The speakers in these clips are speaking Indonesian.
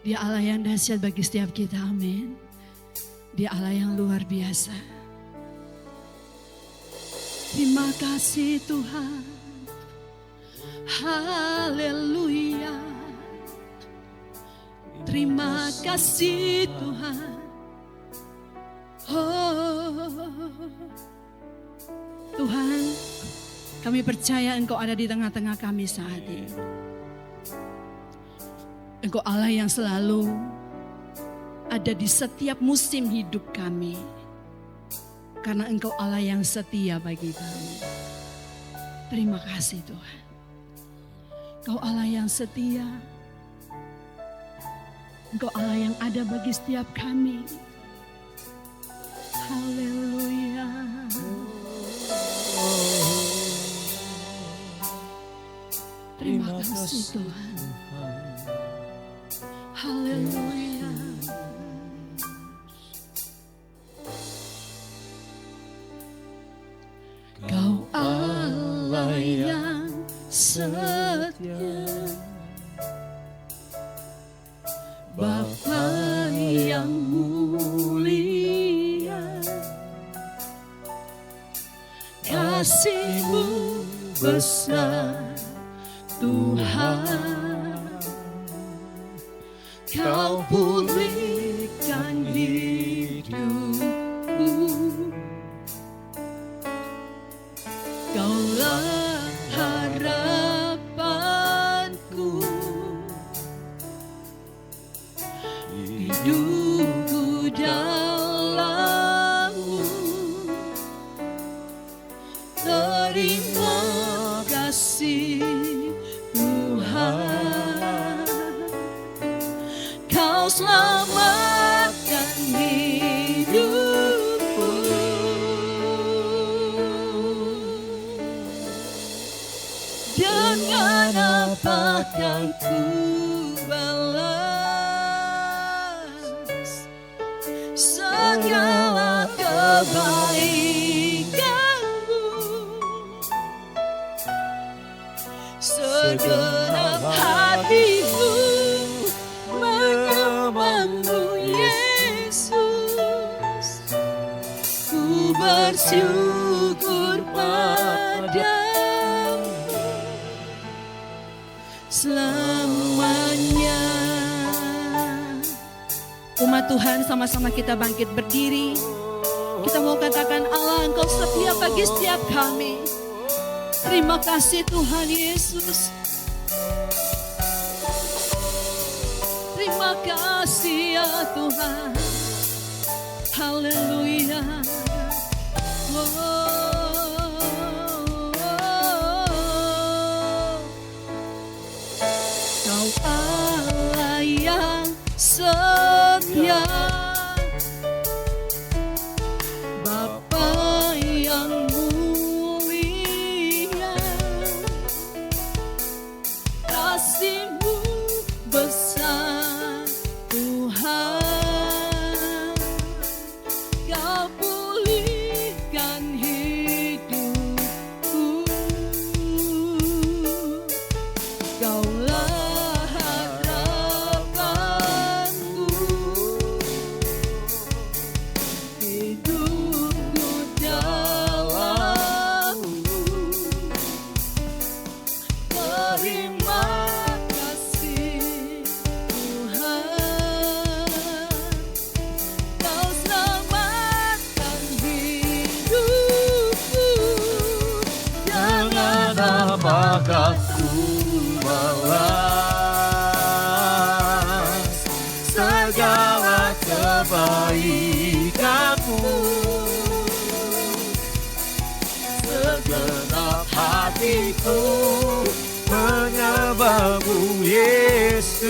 Dia Allah yang dahsyat bagi setiap kita, amin. Dia Allah yang luar biasa. Terima kasih Tuhan, haleluya. Terima kasih Tuhan. Tuhan, kami percaya Engkau ada di tengah-tengah kami saat ini. Engkau Allah yang selalu ada di setiap musim hidup kami. Karena Engkau Allah yang setia bagi kami. Terima kasih Tuhan. Engkau Allah yang setia. Engkau Allah yang ada bagi setiap kami. Haleluya. Terima kasih Tuhan. Haleluya. Kau Allah yang setia, Bapa yang mulia, kasih-Mu besar Tuhan. Kau pulihkan hidupku, Kaulah harapanku, hidupku dalam-Mu. Terima kasih Tuhan, Kau selamatkan hidupku. Dengan apakah ku balas segala kebaikan-Mu? Segenap hatiku menyembah-Mu, Yesus. Ku bersyukur padamu selamanya. Umat Tuhan, sama-sama kita bangkit berdiri. Kita mau katakan, Allah Engkau setia bagi setiap kami. Terima kasih Tuhan Yesus. Terima kasih ya Tuhan. Haleluya. Kau Allah yang setia, Bapa yang mulia, kasih-Mu besar Tuhan. Kau pulihkan hidupku, Kaulah harapanku, hidupku dalam-Mu. Terima kasih Tuhan, Kau selamatkan hidupku. Dengan apakah ku balas segala kebaikan-Mu? Segenap hatiku menyembah-Mu, Yesus.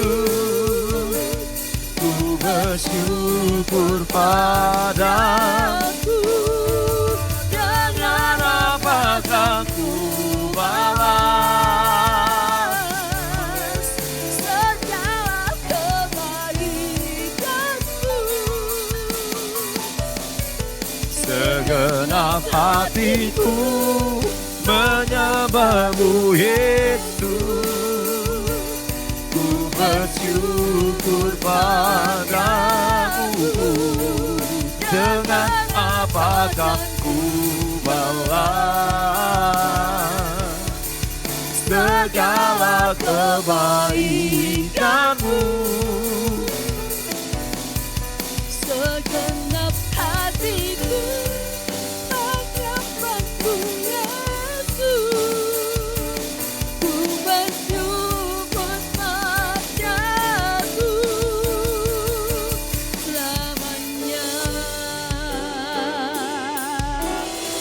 Ku bersyukur padamu. Dengan apakah ku balas segala kebaikan-Mu? Segenap hatiku menyembah-Mu, Yesus. Ku bersyukur kepadamu, dengan apakah ku balas segala kebaikanmu? Segenap hatiku menyembahmu Yesus, ku bersyukur padamu selamanya.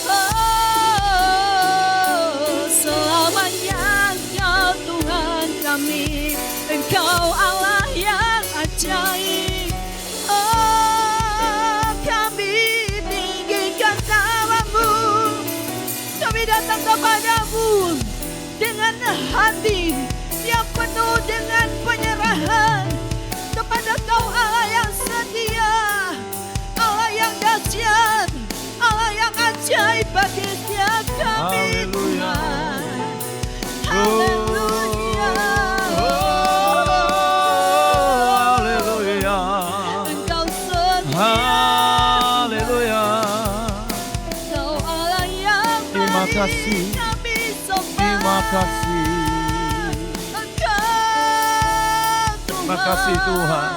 Oh, selamanya Engkau Tuhan kami, Engkau Allah yang ajaib. Datang kepadamu dengan hati yang penuh dengan penyerahan kepada Kau, Allah yang setia, Allah yang dahsyat, Allah yang ajaib bagi setiap kami. Tuhan, haleluya, haleluya, Engkau setia, haleluya. Terima kasih, terima kasih, terima kasih Tuhan,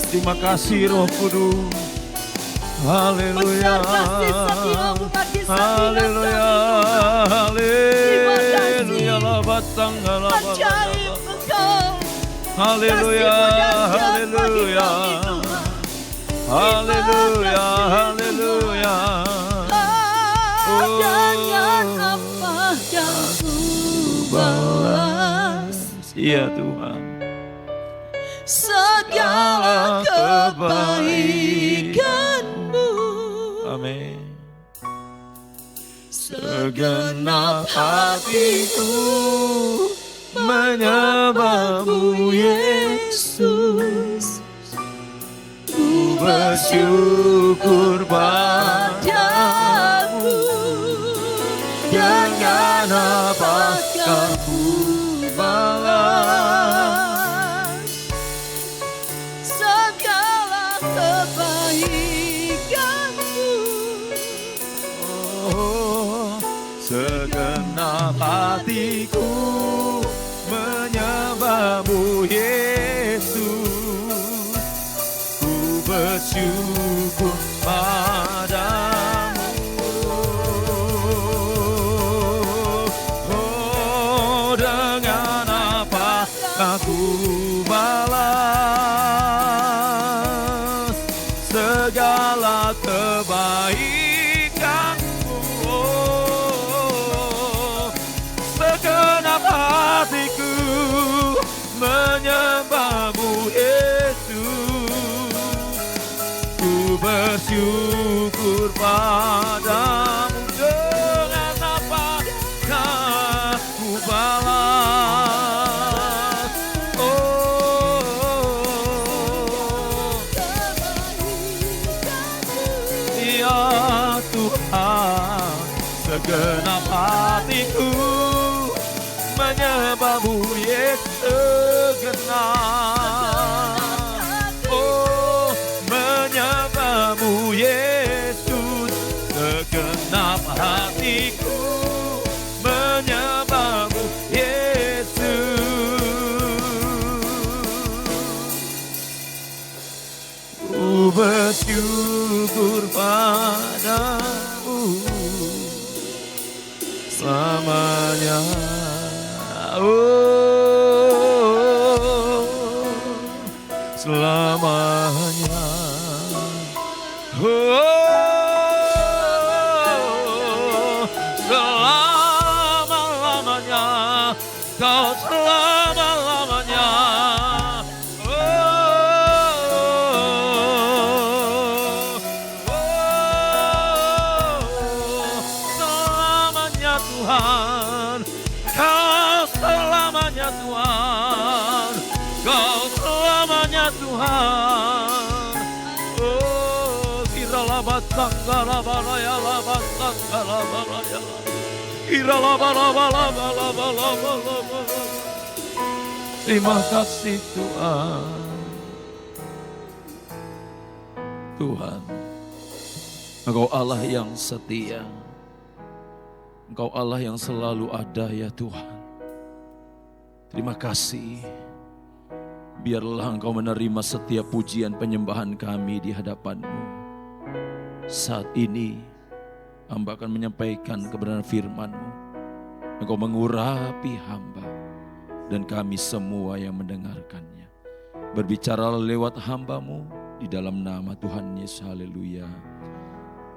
terima kasih Roh Kudus, haleluya, haleluya, haleluya, haleluya, haleluya, haleluya, haleluya. Dengan apa yang ku balas, iya Tuhan, segala kebaikanmu. Amin. Segenap hatiku menyembahmu Yesus, ku bersyukur padamu, dengan apakah ku balas segala kebaikanmu. Oh, segenap hatiku menyembahmu Yesus, ku bersyukur padamu. Oh, dengan apakah ku balas segala kebaikanmu. Oh, segenap hatiku menyembahmu Yesus, ku bersyukur padamu. Dengan apakah ku balas, oh, ya Tuhan, segenap hatiku menyembahmu Yesus, segenap, oh, menyembahmu Yesus, segenap hatiku menyembahmu Yesus, ku bersyukur padamu selamanya. Oh, selamanya. Oh, selama-lamanya. Kau selama-lamanya. Selamanya Tuhan, Kau selamanya Tuhan, Kau selamanya Tuhan. Oh, kiralabatangalabaraya, labasangalabaraya, kiralabalabalabalabalabalabala, Terima kasih Tuhan. Tuhan, Engkau Allah yang setia. Engkau Allah yang selalu ada ya Tuhan. Terima kasih. Biarlah Engkau menerima setiap pujian penyembahan kami di hadapan-Mu. Saat ini hamba akan menyampaikan kebenaran firman-Mu. Engkau mengurapi hamba dan kami semua yang mendengarkannya. Berbicara lewat hamba-Mu di dalam nama Tuhan Yesus. Haleluya.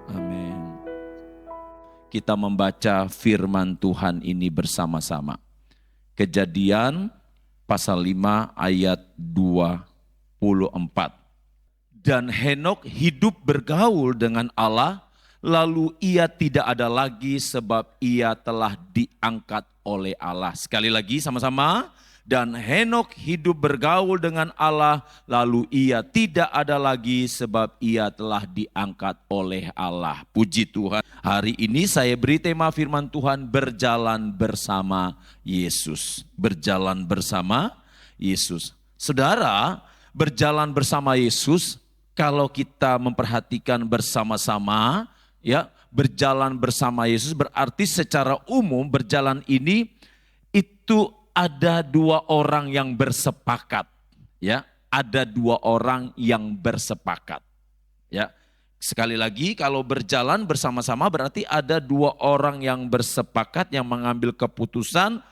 Amin. Kita membaca firman Tuhan ini bersama-sama. Kejadian pasal 5 ayat 24. Dan Henok hidup bergaul dengan Allah, lalu ia tidak ada lagi sebab ia telah diangkat oleh Allah. Sekali lagi sama-sama. Dan Henok hidup bergaul dengan Allah, lalu ia tidak ada lagi sebab ia telah diangkat oleh Allah. Puji Tuhan. Hari ini saya beri tema firman Tuhan, berjalan bersama Yesus. Berjalan bersama Yesus. Saudara, berjalan bersama Yesus, kalau kita memperhatikan bersama-sama, ya, berjalan bersama Yesus berarti secara umum berjalan ini itu ada dua orang yang bersepakat, ya, ada dua orang yang bersepakat, ya. Sekali lagi, kalau berjalan bersama-sama berarti ada dua orang yang bersepakat yang mengambil keputusan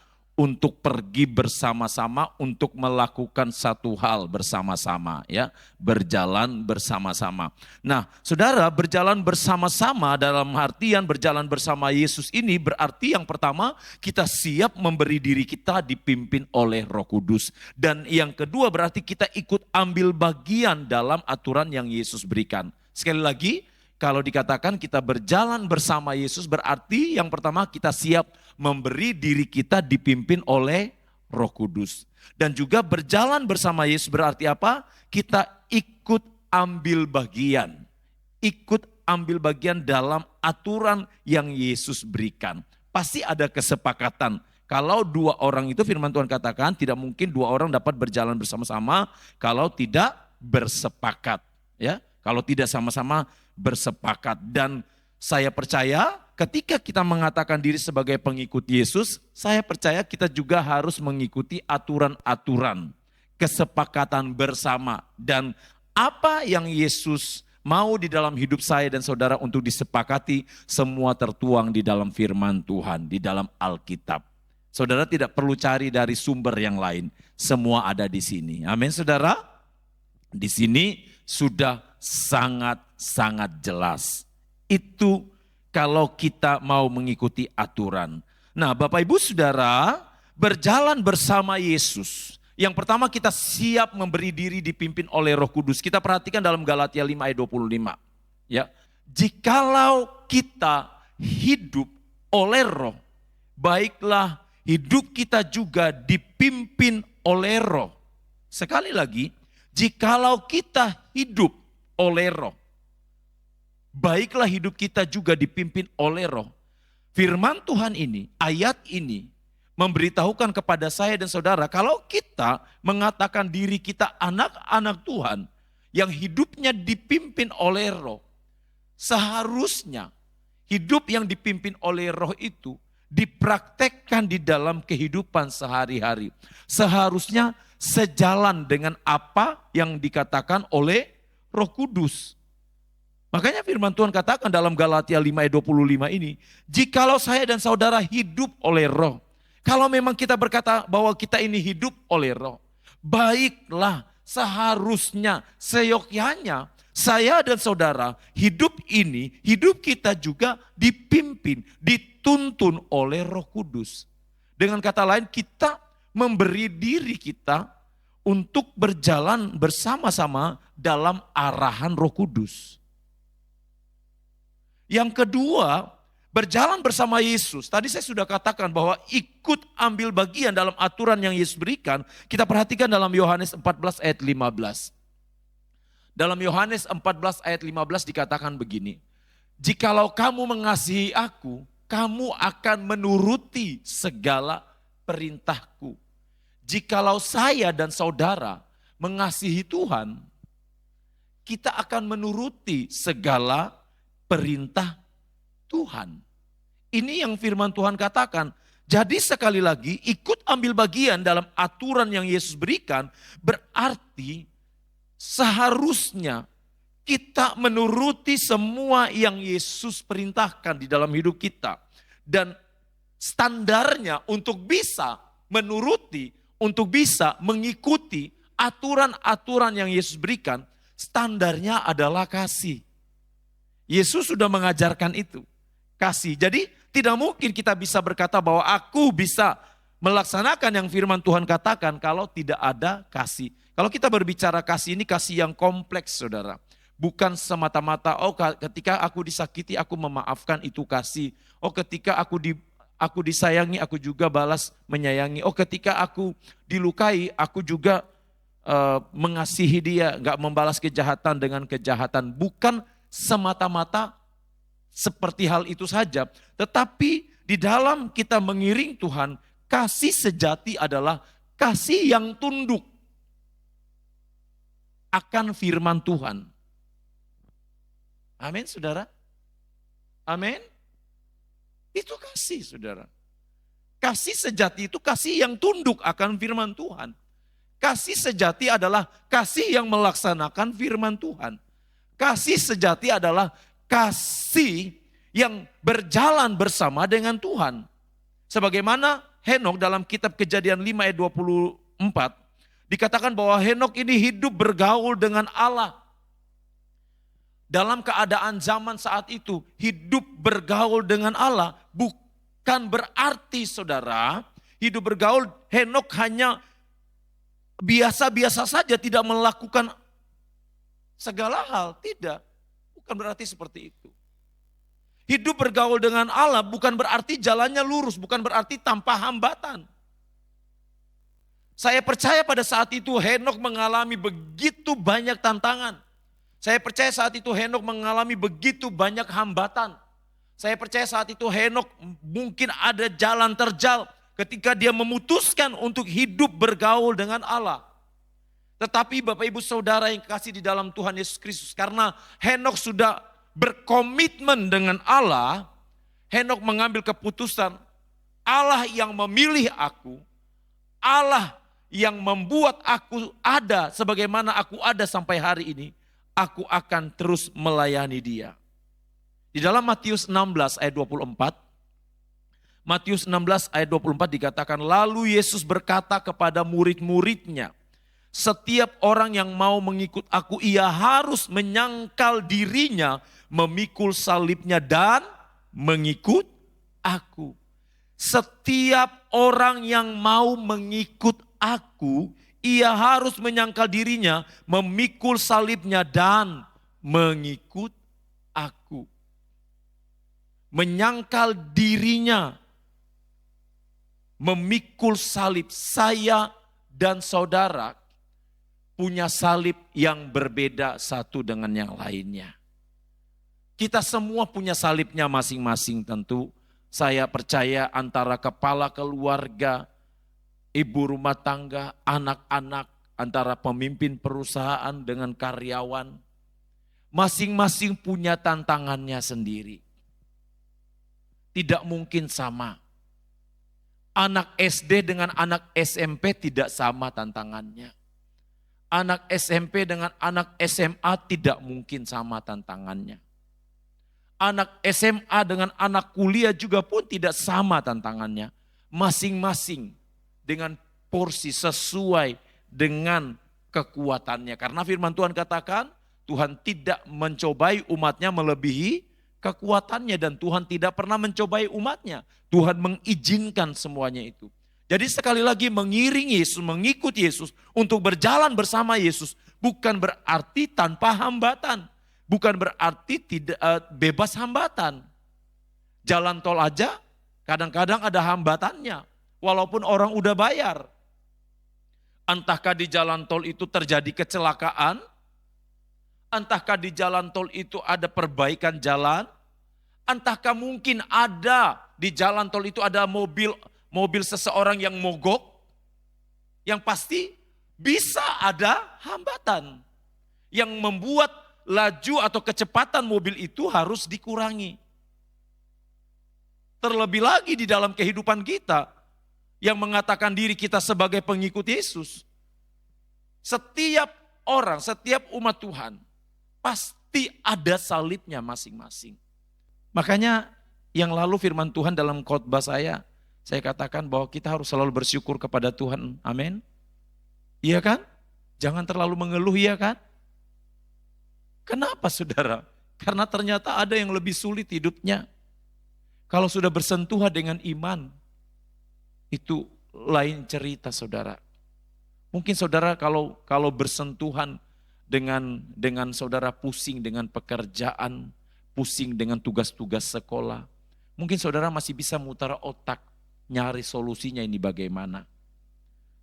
untuk pergi bersama-sama, untuk melakukan satu hal bersama-sama, ya, berjalan bersama-sama. Nah, saudara, berjalan bersama-sama dalam artian berjalan bersama Yesus ini berarti yang pertama kita siap memberi diri kita dipimpin oleh Roh Kudus. Dan yang kedua berarti kita ikut ambil bagian dalam aturan yang Yesus berikan. Sekali lagi, kalau dikatakan kita berjalan bersama Yesus berarti yang pertama kita siap memberi diri kita dipimpin oleh Roh Kudus. Dan juga berjalan bersama Yesus berarti apa? Kita ikut ambil bagian. Ikut ambil bagian dalam aturan yang Yesus berikan. Pasti ada kesepakatan. Kalau dua orang itu firman Tuhan katakan tidak mungkin dua orang dapat berjalan bersama-sama kalau tidak bersepakat. Ya, kalau tidak sama-sama bersepakat. Dan saya percaya ketika kita mengatakan diri sebagai pengikut Yesus, saya percaya kita juga harus mengikuti aturan-aturan, kesepakatan bersama. Dan apa yang Yesus mau di dalam hidup saya dan saudara untuk disepakati, semua tertuang di dalam firman Tuhan, di dalam Alkitab. Saudara tidak perlu cari dari sumber yang lain, semua ada di sini. Amin saudara? Di sini sudah sangat-sangat jelas. Itu kalau kita mau mengikuti aturan. Nah, Bapak Ibu Saudara, berjalan bersama Yesus. Yang pertama kita siap memberi diri dipimpin oleh Roh Kudus. Kita perhatikan dalam Galatia 5 ayat 25. Ya, jikalau kita hidup oleh Roh, baiklah hidup kita juga dipimpin oleh Roh. Sekali lagi, jikalau kita hidup oleh Roh, baiklah hidup kita juga dipimpin oleh Roh. Firman Tuhan ini, ayat ini memberitahukan kepada saya dan saudara kalau kita mengatakan diri kita anak-anak Tuhan yang hidupnya dipimpin oleh Roh, seharusnya hidup yang dipimpin oleh Roh itu dipraktekkan di dalam kehidupan sehari-hari. Seharusnya sejalan dengan apa yang dikatakan oleh Roh Kudus. Makanya firman Tuhan katakan dalam Galatia 5 ayat 25 ini, jikalau saya dan saudara hidup oleh Roh, kalau memang kita berkata bahwa kita ini hidup oleh Roh, baiklah seharusnya, seyogyanya saya dan saudara hidup ini, hidup kita juga dipimpin, dituntun oleh Roh Kudus. Dengan kata lain kita memberi diri kita untuk berjalan bersama-sama dalam arahan Roh Kudus. Yang kedua, berjalan bersama Yesus. Tadi saya sudah katakan bahwa ikut ambil bagian dalam aturan yang Yesus berikan. Kita perhatikan dalam Yohanes 14 ayat 15. Dalam Yohanes 14 ayat 15 dikatakan begini. Jikalau kamu mengasihi aku, kamu akan menuruti segala perintahku. jikalau saya dan saudara mengasihi Tuhan, kita akan menuruti segala perintah Tuhan. Ini yang firman Tuhan katakan. Jadi sekali lagi ikut ambil bagian dalam aturan yang Yesus berikan berarti seharusnya kita menuruti semua yang Yesus perintahkan di dalam hidup kita. Dan standarnya untuk bisa menuruti, untuk bisa mengikuti aturan-aturan yang Yesus berikan, standarnya adalah kasih. Yesus sudah mengajarkan itu, kasih. Jadi tidak mungkin kita bisa berkata bahwa aku bisa melaksanakan yang firman Tuhan katakan kalau tidak ada kasih. Kalau kita berbicara kasih ini kasih yang kompleks saudara. Bukan semata-mata, oh ketika aku disakiti aku memaafkan itu kasih. Oh ketika aku disayangi aku juga balas menyayangi. Oh ketika aku dilukai aku juga mengasihi dia, gak membalas kejahatan dengan kejahatan. Bukan semata-mata seperti hal itu saja. Tetapi di dalam kita mengiring Tuhan, kasih sejati adalah kasih yang tunduk akan firman Tuhan. Amin saudara. Amin. Itu kasih saudara. Kasih sejati itu kasih yang tunduk akan firman Tuhan. Kasih sejati adalah kasih yang melaksanakan firman Tuhan. Kasih sejati adalah kasih yang berjalan bersama dengan Tuhan. Sebagaimana Henok dalam kitab Kejadian 5 ayat 24 dikatakan bahwa Henok ini hidup bergaul dengan Allah. Dalam keadaan zaman saat itu hidup bergaul dengan Allah bukan berarti saudara hidup bergaul Henok hanya biasa-biasa saja tidak melakukan segala hal. Tidak, bukan berarti seperti itu. Hidup bergaul dengan Allah bukan berarti jalannya lurus, bukan berarti tanpa hambatan. Saya percaya pada saat itu Henok mengalami begitu banyak tantangan. Saya percaya saat itu Henok mengalami begitu banyak hambatan. Saya percaya saat itu Henok mungkin ada jalan terjal ketika dia memutuskan untuk hidup bergaul dengan Allah. Tetapi Bapak Ibu Saudara yang kasih di dalam Tuhan Yesus Kristus, karena Henok sudah berkomitmen dengan Allah, Henok mengambil keputusan, Allah yang memilih aku, Allah yang membuat aku ada sebagaimana aku ada sampai hari ini, aku akan terus melayani dia. Di dalam Matius 16 ayat 24, Matius 16 ayat 24 dikatakan, lalu Yesus berkata kepada murid-muridnya, setiap orang yang mau mengikut aku, ia harus menyangkal dirinya, memikul salibnya dan mengikut aku. Setiap orang yang mau mengikut aku, ia harus menyangkal dirinya, memikul salibnya dan mengikut aku. Menyangkal dirinya, memikul salib. Saya dan saudara punya salib yang berbeda satu dengan yang lainnya. Kita semua punya salibnya masing-masing tentu. Saya percaya antara kepala keluarga, ibu rumah tangga, anak-anak, antara pemimpin perusahaan dengan karyawan. Masing-masing punya tantangannya sendiri. Tidak mungkin sama. Anak SD dengan anak SMP tidak sama tantangannya. Anak SMP dengan anak SMA tidak mungkin sama tantangannya. Anak SMA dengan anak kuliah juga pun tidak sama tantangannya. Masing-masing dengan porsi sesuai dengan kekuatannya. Karena firman Tuhan katakan, Tuhan tidak mencobai umatnya melebihi kekuatannya. Dan Tuhan tidak pernah mencobai umatnya. Tuhan mengizinkan semuanya itu. Jadi sekali lagi mengiring Yesus, mengikut Yesus, untuk berjalan bersama Yesus, bukan berarti tanpa hambatan. Bukan berarti tidak bebas hambatan. Jalan tol aja kadang-kadang ada hambatannya. Walaupun orang udah bayar. Entahkah di jalan tol itu terjadi kecelakaan? Entahkah di jalan tol itu ada perbaikan jalan? Entahkah mungkin ada di jalan tol itu ada mobil seseorang yang mogok? Yang pasti bisa ada hambatan yang membuat laju atau kecepatan mobil itu harus dikurangi. Terlebih lagi di dalam kehidupan kita yang mengatakan diri kita sebagai pengikut Yesus. Setiap orang, setiap umat Tuhan pasti ada salibnya masing-masing. Makanya yang lalu firman Tuhan dalam khotbah saya katakan bahwa kita harus selalu bersyukur kepada Tuhan. Amin. Iya kan? Jangan terlalu mengeluh, iya kan? Kenapa saudara? Karena ternyata ada yang lebih sulit hidupnya. Kalau sudah bersentuhan dengan iman, itu lain cerita saudara. Mungkin saudara kalau bersentuhan dengan saudara pusing dengan pekerjaan, pusing dengan tugas-tugas sekolah. Mungkin saudara masih bisa mutar otak, nyari solusinya ini bagaimana.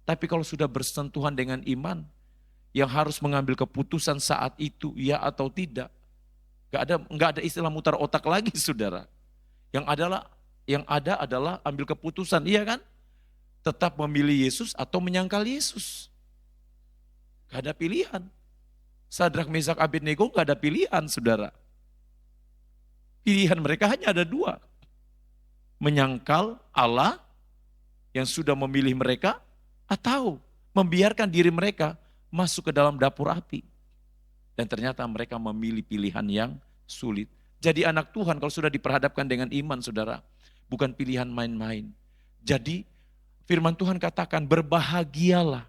Tapi kalau sudah bersentuhan dengan iman, yang harus mengambil keputusan saat itu, ya atau tidak. Gak ada istilah mutar otak lagi saudara. Yang ada adalah ambil keputusan, iya kan? Tetap memilih Yesus atau menyangkal Yesus. Gak ada pilihan. Sadrak, Mesak, Abednego gak ada pilihan saudara. Pilihan mereka hanya ada dua. Menyangkal Allah yang sudah memilih mereka, atau membiarkan diri mereka masuk ke dalam dapur api. Dan ternyata mereka memilih pilihan yang sulit. Jadi anak Tuhan kalau sudah diperhadapkan dengan iman saudara, bukan pilihan main-main. Jadi firman Tuhan katakan berbahagialah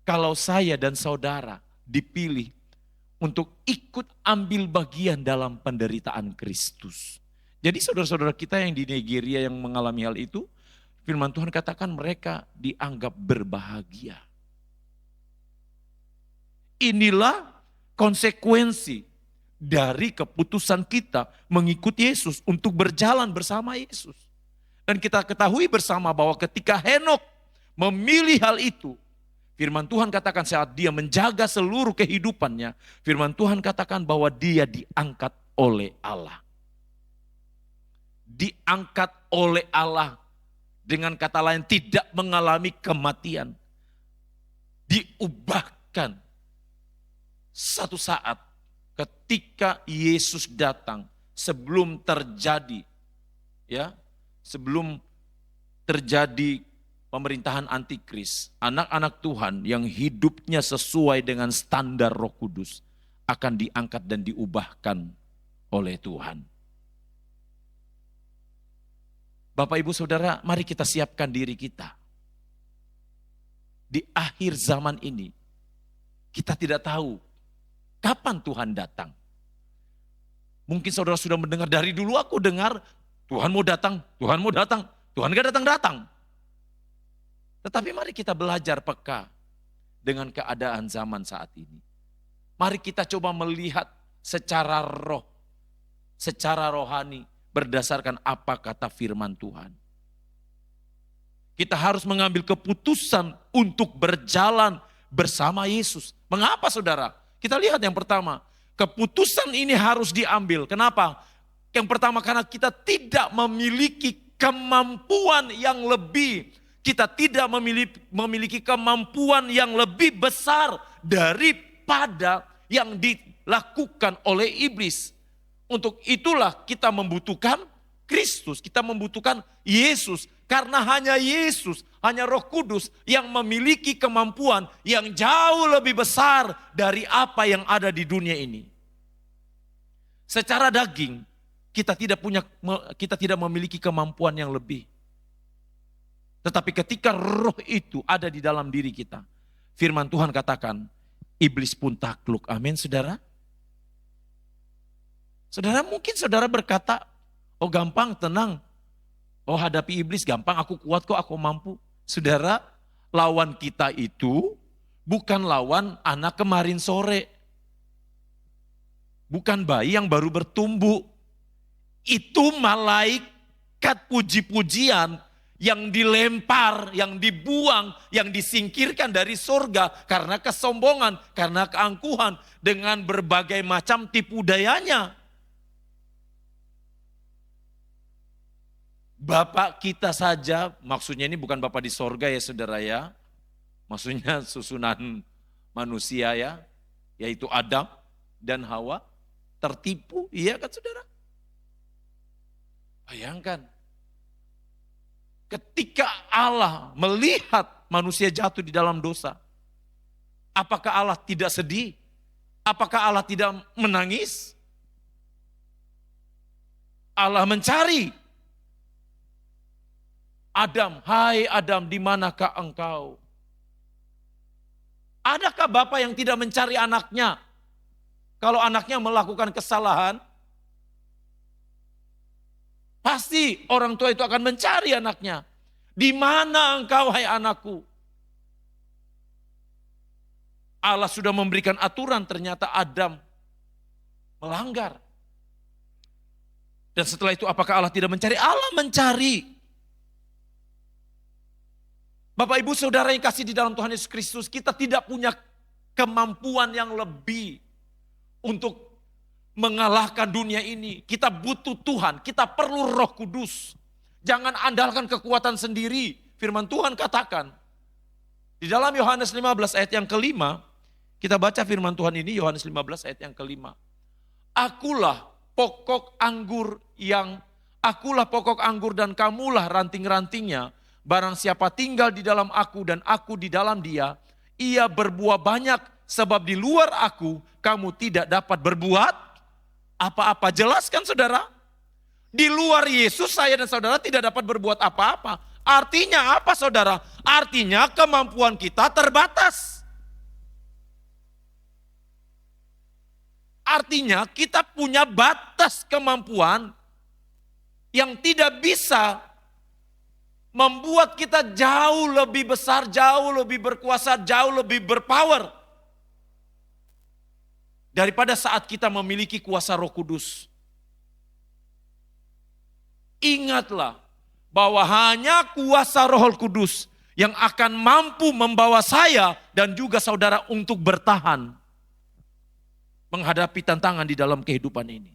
kalau saya dan saudara dipilih untuk ikut ambil bagian dalam penderitaan Kristus. Jadi saudara-saudara kita yang di Nigeria yang mengalami hal itu, firman Tuhan katakan mereka dianggap berbahagia. Inilah konsekuensi dari keputusan kita mengikuti Yesus untuk berjalan bersama Yesus. Dan kita ketahui bersama bahwa ketika Henok memilih hal itu, firman Tuhan katakan saat dia menjaga seluruh kehidupannya, firman Tuhan katakan bahwa dia diangkat oleh Allah. Diangkat oleh Allah, dengan kata lain tidak mengalami kematian. Diubahkan satu saat ketika Yesus datang sebelum terjadi pemerintahan antikris, anak-anak Tuhan yang hidupnya sesuai dengan standar Roh Kudus akan diangkat dan diubahkan oleh Tuhan. Bapak Ibu Saudara, mari kita siapkan diri kita. Di akhir zaman ini, kita tidak tahu kapan Tuhan datang. Mungkin saudara sudah mendengar dari dulu aku dengar, Tuhan mau datang, Tuhan mau datang, Tuhan gak datang-datang. Tetapi mari kita belajar peka dengan keadaan zaman saat ini. Mari kita coba melihat secara roh, secara rohani, berdasarkan apa kata firman Tuhan. Kita harus mengambil keputusan untuk berjalan bersama Yesus. Mengapa saudara? Kita lihat yang pertama, keputusan ini harus diambil. Kenapa? Yang pertama karena kita tidak memiliki kemampuan yang lebih. Kita tidak memiliki kemampuan yang lebih besar daripada yang dilakukan oleh iblis. Untuk itulah kita membutuhkan Kristus, kita membutuhkan Yesus. Karena hanya Yesus, hanya Roh Kudus yang memiliki kemampuan yang jauh lebih besar dari apa yang ada di dunia ini. Secara daging, kita tidak memiliki kemampuan yang lebih. Tetapi ketika roh itu ada di dalam diri kita, firman Tuhan katakan, iblis pun takluk. Amin, saudara. Saudara, mungkin saudara berkata, oh gampang, tenang. Oh hadapi iblis gampang, aku kuat kok, aku mampu. Saudara, lawan kita itu bukan lawan anak kemarin sore. Bukan bayi yang baru bertumbuh. Itu malaikat puji-pujian yang dilempar, yang dibuang, yang disingkirkan dari surga karena kesombongan, karena keangkuhan, dengan berbagai macam tipu dayanya. Bapak kita saja, maksudnya ini bukan Bapak di sorga ya saudara ya. Maksudnya susunan manusia ya, yaitu Adam dan Hawa, tertipu, iya kan saudara? Bayangkan, ketika Allah melihat manusia jatuh di dalam dosa, apakah Allah tidak sedih? Apakah Allah tidak menangis? Allah mencari Adam, hai Adam, di manakah engkau? Adakah bapak yang tidak mencari anaknya? Kalau anaknya melakukan kesalahan, pasti orang tua itu akan mencari anaknya. Di mana engkau, hai anakku? Allah sudah memberikan aturan, ternyata Adam melanggar. Dan setelah itu apakah Allah tidak mencari? Allah mencari. Bapak ibu saudara yang kasih di dalam Tuhan Yesus Kristus, kita tidak punya kemampuan yang lebih untuk mengalahkan dunia ini. Kita butuh Tuhan, kita perlu Roh Kudus. Jangan andalkan kekuatan sendiri. Firman Tuhan katakan, di dalam Yohanes 15 ayat yang kelima, kita baca firman Tuhan ini, Yohanes 15 ayat yang kelima. Akulah pokok anggur dan kamulah ranting-rantingnya. Barang siapa tinggal di dalam aku dan aku di dalam dia, ia berbuah banyak, sebab di luar aku kamu tidak dapat berbuat apa-apa. Jelas kan saudara? Di luar Yesus saya dan saudara tidak dapat berbuat apa-apa. Artinya apa saudara? Artinya kemampuan kita terbatas. Artinya kita punya batas kemampuan yang tidak bisa membuat kita jauh lebih besar, jauh lebih berkuasa, jauh lebih berpower daripada saat kita memiliki kuasa Roh Kudus. Ingatlah bahwa hanya kuasa Roh Kudus yang akan mampu membawa saya dan juga saudara untuk bertahan menghadapi tantangan di dalam kehidupan ini.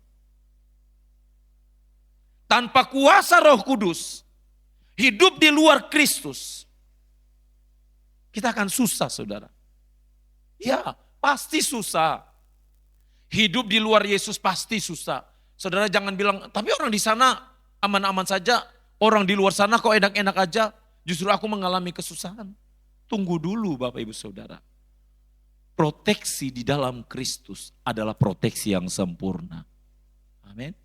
Tanpa kuasa Roh Kudus, hidup di luar Kristus, kita akan susah saudara. Ya, pasti susah. Hidup di luar Yesus pasti susah. Saudara jangan bilang, tapi orang di sana aman-aman saja. Orang di luar sana kok enak-enak aja. Justru aku mengalami kesusahan. Tunggu dulu Bapak Ibu Saudara. Proteksi di dalam Kristus adalah proteksi yang sempurna. Amin.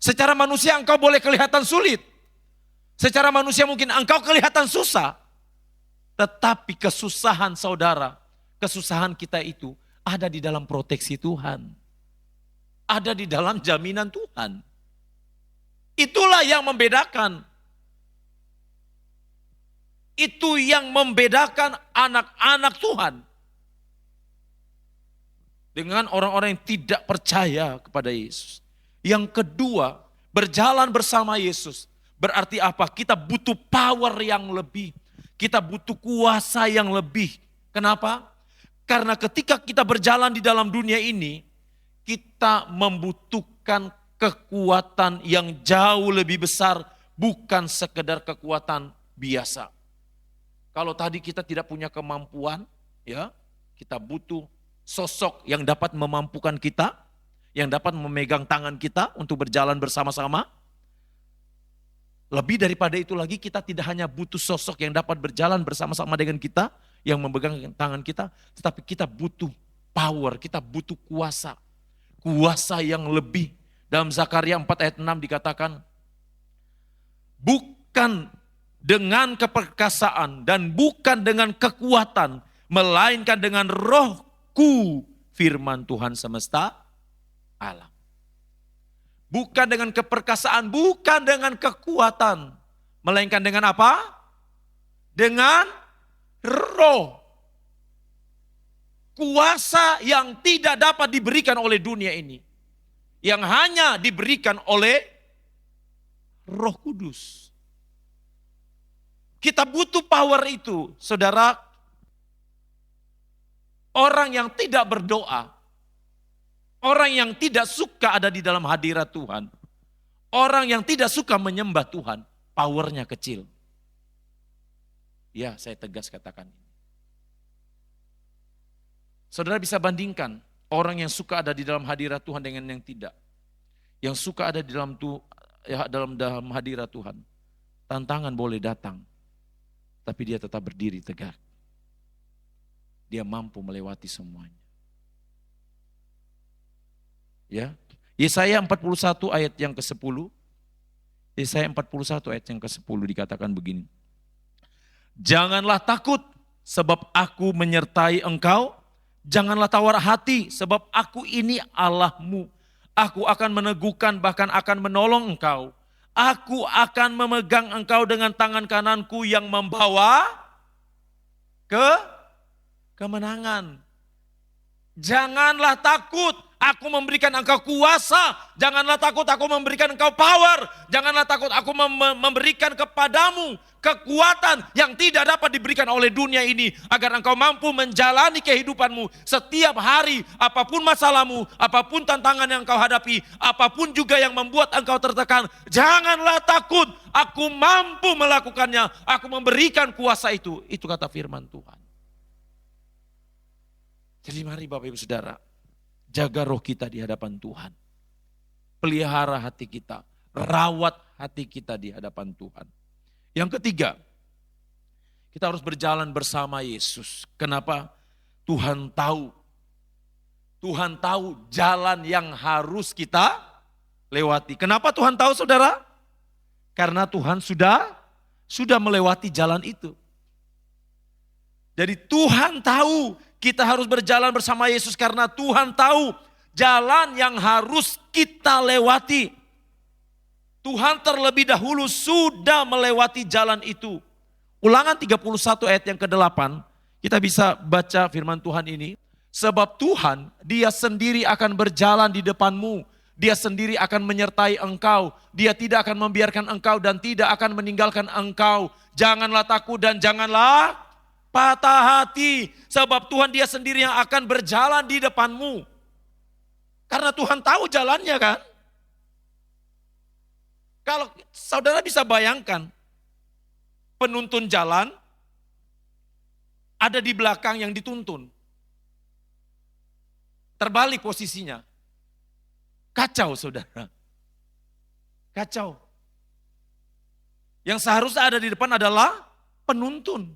Secara manusia engkau boleh kelihatan sulit. Secara manusia mungkin engkau kelihatan susah. Tetapi kesusahan saudara, kesusahan kita itu ada di dalam proteksi Tuhan. Ada di dalam jaminan Tuhan. Itulah yang membedakan. Itu yang membedakan anak-anak Tuhan dengan orang-orang yang tidak percaya kepada Yesus. Yang kedua, berjalan bersama Yesus berarti apa? Kita butuh power yang lebih. Kita butuh kuasa yang lebih. Kenapa? Karena ketika kita berjalan di dalam dunia ini, kita membutuhkan kekuatan yang jauh lebih besar, bukan sekedar kekuatan biasa. Kalau tadi kita tidak punya kemampuan, ya, kita butuh sosok yang dapat memampukan kita, yang dapat memegang tangan kita untuk berjalan bersama-sama. Lebih daripada itu lagi, kita tidak hanya butuh sosok yang dapat berjalan bersama-sama dengan kita, yang memegang tangan kita, tetapi kita butuh power, kita butuh kuasa. Kuasa yang lebih. Dalam Zakaria 4 ayat 6 dikatakan, bukan dengan keperkasaan dan bukan dengan kekuatan, melainkan dengan Rohku, firman Tuhan semesta alam. Bukan dengan keperkasaan, bukan dengan kekuatan, melainkan dengan apa? Dengan Roh. Kuasa yang tidak dapat diberikan oleh dunia ini, yang hanya diberikan oleh Roh Kudus. Kita butuh power itu, saudara. Orang yang tidak berdoa, orang yang tidak suka ada di dalam hadirat Tuhan, orang yang tidak suka menyembah Tuhan, powernya kecil. Ya, saya tegas katakan ini. Saudara bisa bandingkan orang yang suka ada di dalam hadirat Tuhan dengan yang tidak. Yang suka ada di dalam hadirat Tuhan. Tantangan boleh datang, tapi dia tetap berdiri tegak. Dia mampu melewati semuanya. Ya, Yesaya 41 ayat yang ke-10. Yesaya 41 ayat yang ke-10 dikatakan begini. Janganlah takut sebab aku menyertai engkau. Janganlah tawar hati sebab aku ini Allahmu. Aku akan meneguhkan bahkan akan menolong engkau. Aku akan memegang engkau dengan tangan kananku yang membawa kemenangan. Janganlah takut, aku memberikan engkau kuasa. Janganlah takut, aku memberikan engkau power. Janganlah takut, aku memberikan kepadamu kekuatan yang tidak dapat diberikan oleh dunia ini. Agar engkau mampu menjalani kehidupanmu setiap hari. Apapun masalahmu, apapun tantangan yang engkau hadapi, apapun juga yang membuat engkau tertekan. Janganlah takut, aku mampu melakukannya. Aku memberikan kuasa itu. Itu kata firman Tuhan. Jadi mari Bapak Ibu Saudara, jaga roh kita di hadapan Tuhan. Pelihara hati kita, rawat hati kita di hadapan Tuhan. Yang ketiga, kita harus berjalan bersama Yesus. Kenapa? Tuhan tahu jalan yang harus kita lewati. Kenapa Tuhan tahu saudara? Karena Tuhan sudah melewati jalan itu. Jadi Tuhan tahu kita harus berjalan bersama Yesus karena Tuhan tahu jalan yang harus kita lewati. Tuhan terlebih dahulu sudah melewati jalan itu. Ulangan 31 ayat yang ke-8, kita bisa baca firman Tuhan ini. Sebab Tuhan, Dia sendiri akan berjalan di depanmu. Dia sendiri akan menyertai engkau. Dia tidak akan membiarkan engkau dan tidak akan meninggalkan engkau. Janganlah takut dan janganlah patah hati, sebab Tuhan Dia sendiri yang akan berjalan di depanmu. Karena Tuhan tahu jalannya kan. Kalau saudara bisa bayangkan, penuntun jalan ada di belakang yang dituntun. Terbalik posisinya. Kacau saudara. Kacau. Yang seharusnya ada di depan adalah penuntun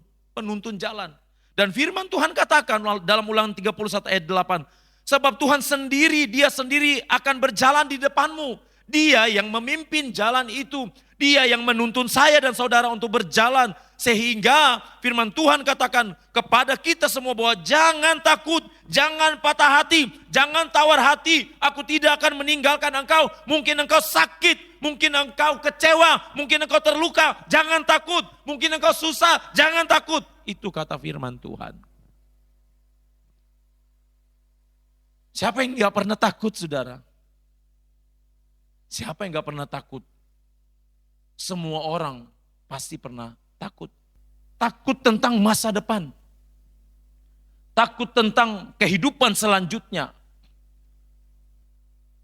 jalan. Dan firman Tuhan katakan dalam Ulangan 31 ayat 8. Sebab Tuhan sendiri, Dia sendiri akan berjalan di depanmu. Dia yang memimpin jalan itu. Dia yang menuntun saya dan saudara untuk berjalan. Sehingga firman Tuhan katakan kepada kita semua bahwa jangan takut, jangan patah hati, jangan tawar hati. Aku tidak akan meninggalkan engkau. Mungkin engkau sakit, mungkin engkau kecewa, mungkin engkau terluka. Jangan takut, mungkin engkau susah, jangan takut. Itu kata firman Tuhan. Siapa yang gak pernah takut saudara? Siapa yang gak pernah takut? Semua orang pasti pernah takut. Takut tentang masa depan. Takut tentang kehidupan selanjutnya.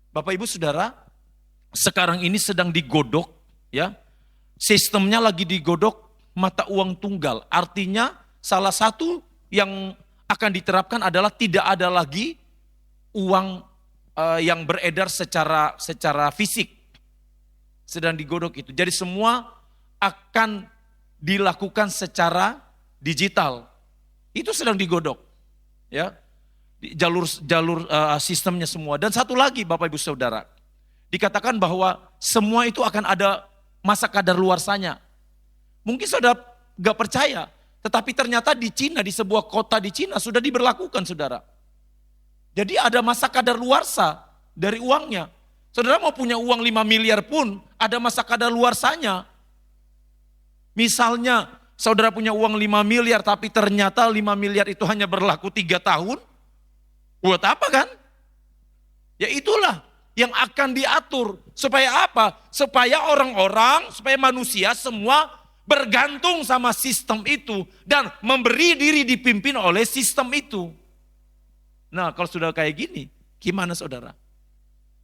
Bapak Ibu Saudara, sekarang ini sedang digodok, ya. Sistemnya lagi digodok mata uang tunggal. Artinya salah satu yang akan diterapkan adalah tidak ada lagi uang yang beredar secara fisik. Sedang digodok itu. Jadi semua akan dilakukan secara digital. Itu sedang digodok. Ya. Jalur sistemnya semua. Dan satu lagi Bapak Ibu Saudara. Dikatakan bahwa semua itu akan ada masa kadaluarsanya. Mungkin saudara gak percaya. Tetapi ternyata di Cina, di sebuah kota di Cina sudah diberlakukan saudara. Jadi ada masa kadaluarsa dari uangnya. Saudara mau punya uang 5 miliar pun ada masa kadaluarsanya. Misalnya saudara punya uang 5 miliar tapi ternyata 5 miliar itu hanya berlaku 3 tahun. Buat apa kan? Ya itulah yang akan diatur. Supaya apa? Supaya orang-orang, supaya manusia semua bergantung sama sistem itu. Dan memberi diri dipimpin oleh sistem itu. Nah kalau sudah kayak gini, gimana saudara?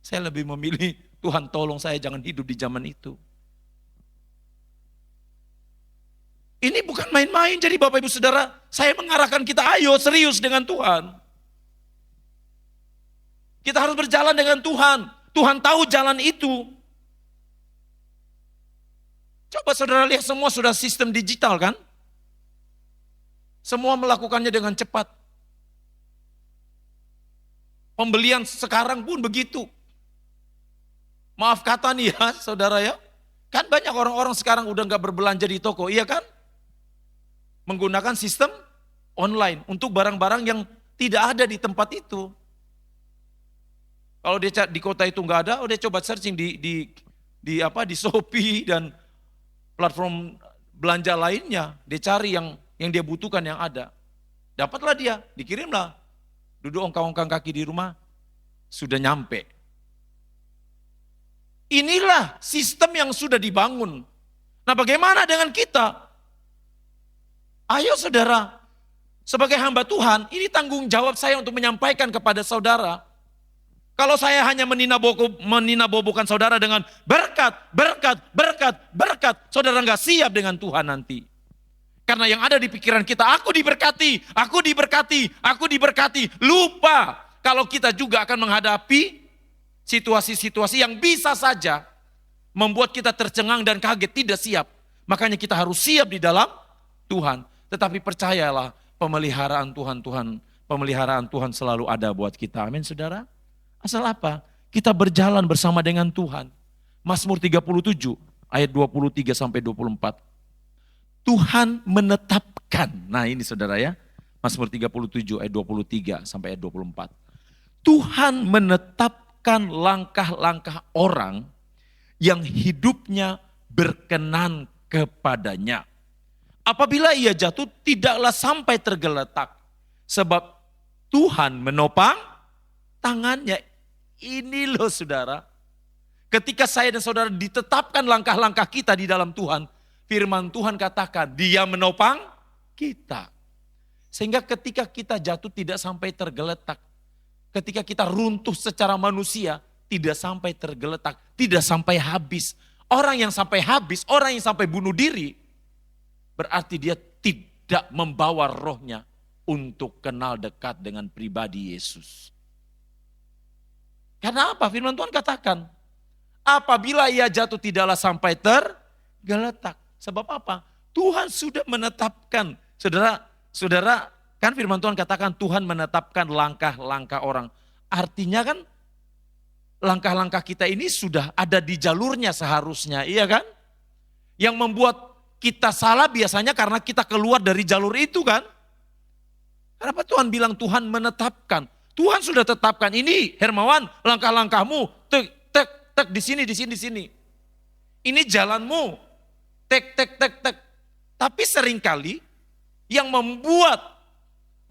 Saya lebih memilih Tuhan tolong saya jangan hidup di zaman itu. Ini bukan main-main. Jadi Bapak Ibu Saudara, saya mengarahkan kita ayo serius dengan Tuhan. Kita harus berjalan dengan Tuhan. Tuhan tahu jalan itu. Coba saudara lihat, semua sudah sistem digital kan? Semua melakukannya dengan cepat. Pembelian sekarang pun begitu. Maaf kata nih ya saudara ya. Kan banyak orang-orang sekarang udah gak berbelanja di toko, iya kan? Menggunakan sistem online untuk barang-barang yang tidak ada di tempat itu. Kalau dia di kota itu nggak ada, dia coba searching di Shopee dan platform belanja lainnya, dia cari yang dia butuhkan yang ada. Dapatlah dia, dikirimlah. Duduk ongkang-ongkang kaki di rumah, sudah nyampe. Inilah sistem yang sudah dibangun. Nah, bagaimana dengan kita? Ayo saudara, sebagai hamba Tuhan, ini tanggung jawab saya untuk menyampaikan kepada saudara. Kalau saya hanya meninabobokan saudara dengan berkat, saudara nggak siap dengan Tuhan nanti. Karena yang ada di pikiran kita, aku diberkati. Lupa kalau kita juga akan menghadapi situasi-situasi yang bisa saja membuat kita tercengang dan kaget, tidak siap. Makanya kita harus siap di dalam Tuhan. Tetapi percayalah, pemeliharaan Tuhan selalu ada buat kita. Amin saudara. Asal apa? Kita berjalan bersama dengan Tuhan. Mazmur 37 ayat 23 sampai 24. Tuhan menetapkan. Nah ini saudara ya. Mazmur 37 ayat 23 sampai ayat 24. Tuhan menetapkan langkah-langkah orang yang hidupnya berkenan kepadanya. Apabila ia jatuh, tidaklah sampai tergeletak. Sebab Tuhan menopang tangannya. Ini loh saudara. Ketika saya dan saudara ditetapkan langkah-langkah kita di dalam Tuhan, firman Tuhan katakan, Dia menopang kita. Sehingga ketika kita jatuh tidak sampai tergeletak. Ketika kita runtuh secara manusia, tidak sampai tergeletak, tidak sampai habis. Orang yang sampai habis, orang yang sampai bunuh diri, berarti dia tidak membawa rohnya untuk kenal dekat dengan pribadi Yesus. Karena apa? Firman Tuhan katakan, apabila ia jatuh tidaklah sampai tergeletak. Sebab apa? Tuhan sudah menetapkan. Saudara, kan firman Tuhan katakan Tuhan menetapkan langkah-langkah orang. Artinya kan langkah-langkah kita ini sudah ada di jalurnya seharusnya, iya kan? Yang membuat kita salah biasanya karena kita keluar dari jalur itu kan. Kenapa Tuhan bilang Tuhan menetapkan? Tuhan sudah tetapkan ini Hermawan, langkah-langkahmu, tek di sini. Ini jalanmu, tek. Tapi seringkali yang membuat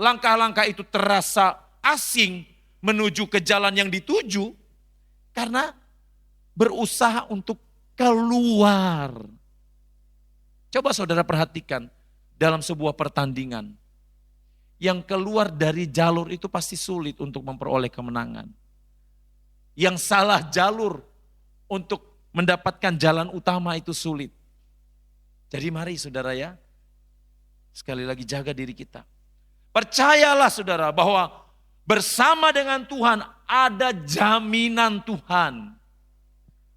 langkah-langkah itu terasa asing menuju ke jalan yang dituju karena berusaha untuk keluar. Coba saudara perhatikan dalam sebuah pertandingan. Yang keluar dari jalur itu pasti sulit untuk memperoleh kemenangan. Yang salah jalur untuk mendapatkan jalan utama itu sulit. Jadi mari saudara ya, sekali lagi jaga diri kita. Percayalah saudara bahwa bersama dengan Tuhan ada jaminan Tuhan.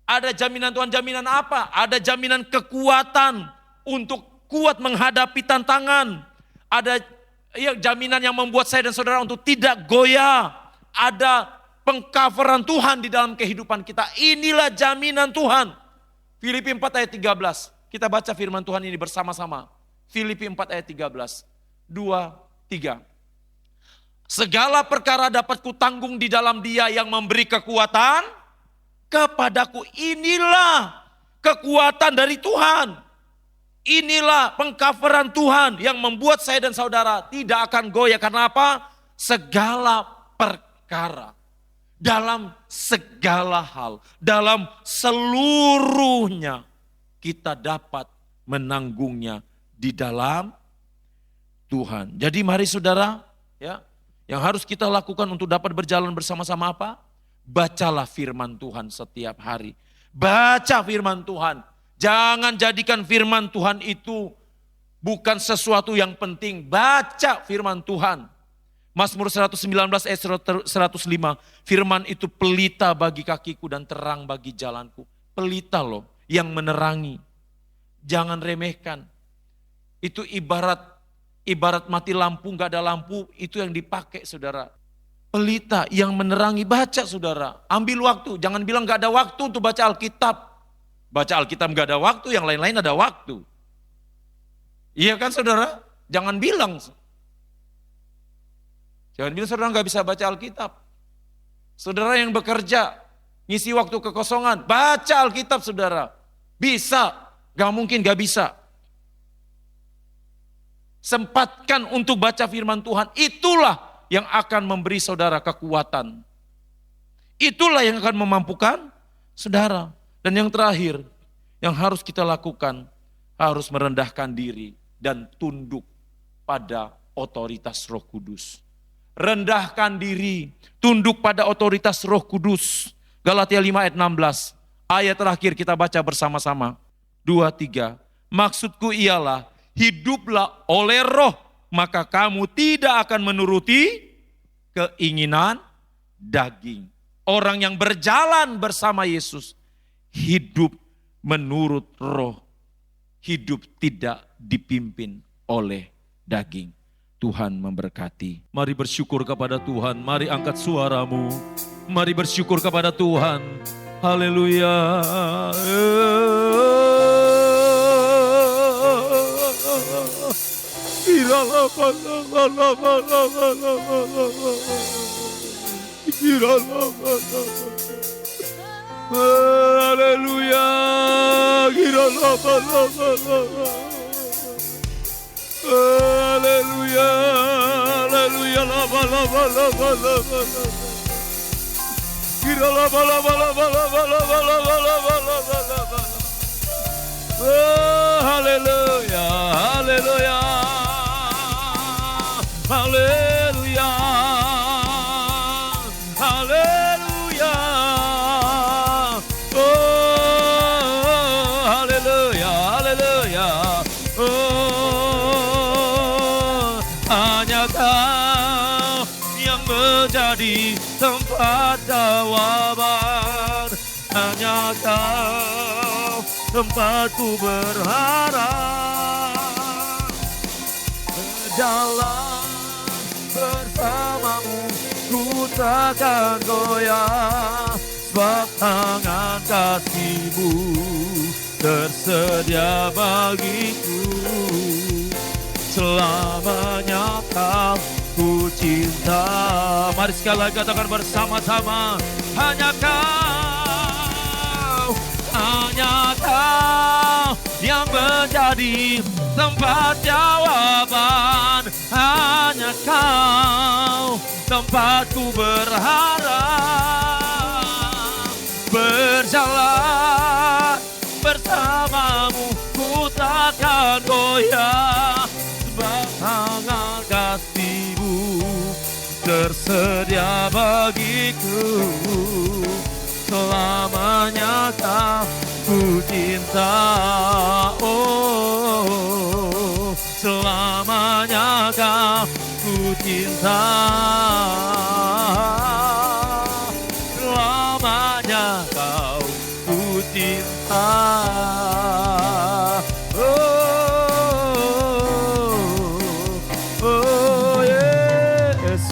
Ada jaminan Tuhan, jaminan apa? Ada jaminan kekuatan untuk kuat menghadapi tantangan. Ada jaminan yang membuat saya dan saudara untuk tidak goyah. Ada pengcoveran Tuhan di dalam kehidupan kita. Inilah jaminan Tuhan. Filipi 4 ayat 13. Kita baca firman Tuhan ini bersama-sama. Filipi 4 ayat 13. 2, 3. Segala perkara dapat kutanggung di dalam Dia yang memberi kekuatan kepadaku. Inilah kekuatan dari Tuhan. Inilah pengcoveran Tuhan yang membuat saya dan saudara tidak akan goyah. Karena apa? Segala perkara. Dalam segala hal. Dalam seluruhnya. Kita dapat menanggungnya di dalam Tuhan. Jadi mari saudara, ya, yang harus kita lakukan untuk dapat berjalan bersama-sama apa? Bacalah firman Tuhan setiap hari. Baca firman Tuhan. Jangan jadikan firman Tuhan itu bukan sesuatu yang penting. Baca firman Tuhan. Mazmur 119 ayat 105, firman itu pelita bagi kakiku dan terang bagi jalanku. Pelita loh, yang menerangi. Jangan remehkan. Itu ibarat mati lampu, gak ada lampu, itu yang dipakai saudara. Pelita yang menerangi, baca saudara. Ambil waktu, jangan bilang gak ada waktu untuk baca Alkitab. Baca Alkitab gak ada waktu, yang lain-lain ada waktu. Iya kan saudara? Jangan bilang. Jangan bilang saudara gak bisa baca Alkitab. Saudara yang bekerja, ngisi waktu kekosongan, baca Alkitab saudara. Bisa, gak mungkin gak bisa. Sempatkan untuk baca firman Tuhan, itulah yang akan memberi saudara kekuatan. Itulah yang akan memampukan saudara. Dan yang terakhir, yang harus kita lakukan, harus merendahkan diri dan tunduk pada otoritas Roh Kudus. Rendahkan diri, tunduk pada otoritas Roh Kudus. Galatia 5 ayat 16, ayat terakhir kita baca bersama-sama. 2, 3, maksudku ialah hiduplah oleh Roh, maka kamu tidak akan menuruti keinginan daging. Orang yang berjalan bersama Yesus, hidup menurut Roh. Hidup tidak dipimpin oleh daging. Tuhan memberkati. Mari bersyukur kepada Tuhan, mari angkat suaramu. Mari bersyukur kepada Tuhan. Haleluya. Haleluya. Haleluya. Haleluya. Haleluya. Haleluya. Haleluya, haleluya, oh haleluya, haleluya, oh hanya Kau yang menjadi tempat jawaban, hanya Kau tempatku berharap, berjalan bersamamu ku takkan goyah, sebab tangan kasih-Mu tersedia bagiku. Selamanya Kau ku cinta. Mari sekali lagi katakan bersama-sama, hanya Kau yang menjadi tempat jawaban, hanya Kau tempatku berharap, berjalan bersamamu ku takkan goyah, sebab tangan kasih-Mu tersedia bagiku. Selamanya Kau ku cinta, oh selamanya Kau ku cinta, selamanya Kau ku cinta, oh Yesus.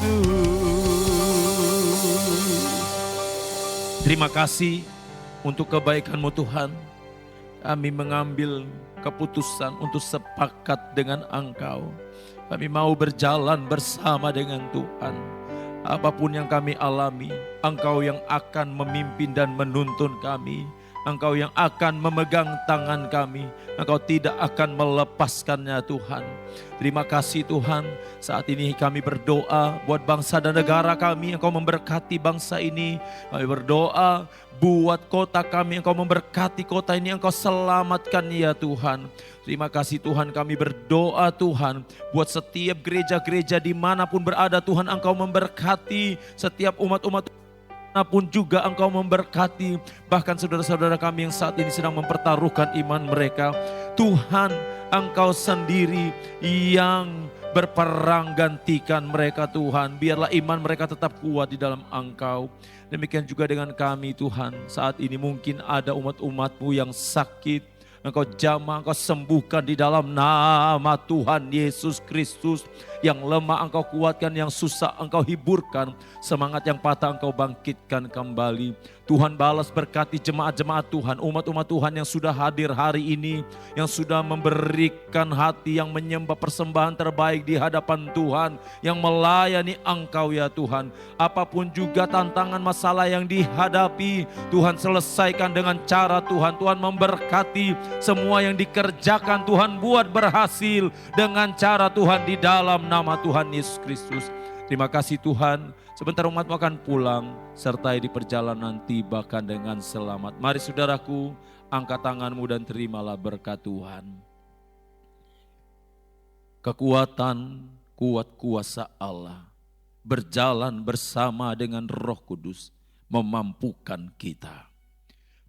Terima kasih untuk kebaikan-Mu Tuhan. Kami mengambil keputusan untuk sepakat dengan Engkau. Kami mau berjalan bersama dengan Tuhan. Apapun yang kami alami, Engkau yang akan memimpin dan menuntun kami. Engkau yang akan memegang tangan kami. Engkau tidak akan melepaskannya Tuhan. Terima kasih Tuhan. Saat ini kami berdoa buat bangsa dan negara kami. Engkau memberkati bangsa ini. Kami berdoa buat kota kami. Engkau memberkati kota ini. Engkau selamatkan ya Tuhan. Terima kasih Tuhan, kami berdoa Tuhan buat setiap gereja-gereja dimanapun berada Tuhan, Engkau memberkati setiap umat-umat pun juga Engkau memberkati. Bahkan saudara-saudara kami yang saat ini sedang mempertaruhkan iman mereka, Tuhan Engkau sendiri yang berperang gantikan mereka Tuhan. Biarlah iman mereka tetap kuat di dalam Engkau. Demikian juga dengan kami Tuhan. Saat ini mungkin ada umat-umat-Mu yang sakit. Engkau jamah, Engkau sembuhkan di dalam nama Tuhan Yesus Kristus. Yang lemah Engkau kuatkan, yang susah Engkau hiburkan. Semangat yang patah Engkau bangkitkan kembali. Tuhan balas berkati jemaat-jemaat Tuhan, umat-umat Tuhan yang sudah hadir hari ini, yang sudah memberikan hati, yang menyembah persembahan terbaik di hadapan Tuhan, yang melayani Engkau ya Tuhan. Apapun juga tantangan masalah yang dihadapi, Tuhan selesaikan dengan cara Tuhan. Tuhan memberkati semua yang dikerjakan Tuhan buat berhasil dengan cara Tuhan di dalam nama Tuhan Yesus Kristus. Terima kasih Tuhan, sebentar umat-Mu akan pulang, sertai di perjalanan tibakan dengan selamat. Mari saudaraku, angkat tanganmu dan terimalah berkat Tuhan. Kekuatan, kuat kuasa Allah, berjalan bersama dengan Roh Kudus, memampukan kita.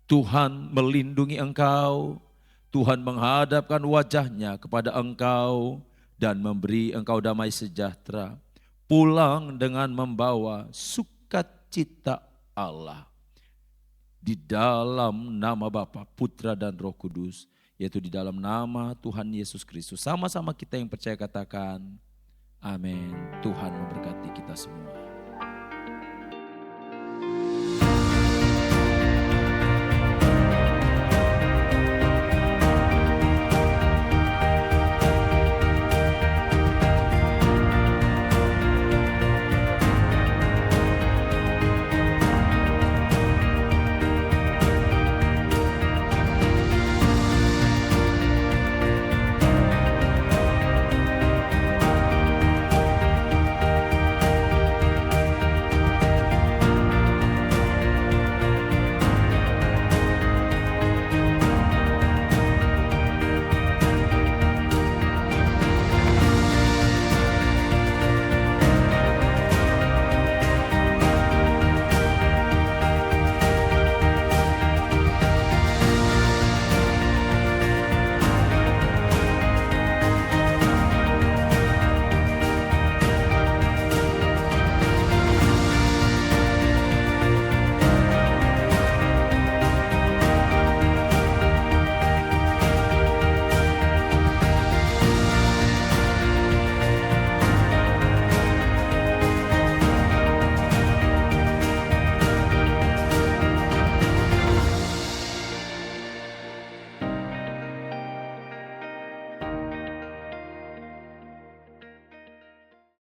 Tuhan melindungi engkau, Tuhan menghadapkan wajahnya kepada engkau dan memberi engkau damai sejahtera. Pulang dengan membawa sukacita Allah. Di dalam nama Bapa, Putra dan Roh Kudus, yaitu di dalam nama Tuhan Yesus Kristus. Sama-sama kita yang percaya katakan, amin. Tuhan memberkati kita semua.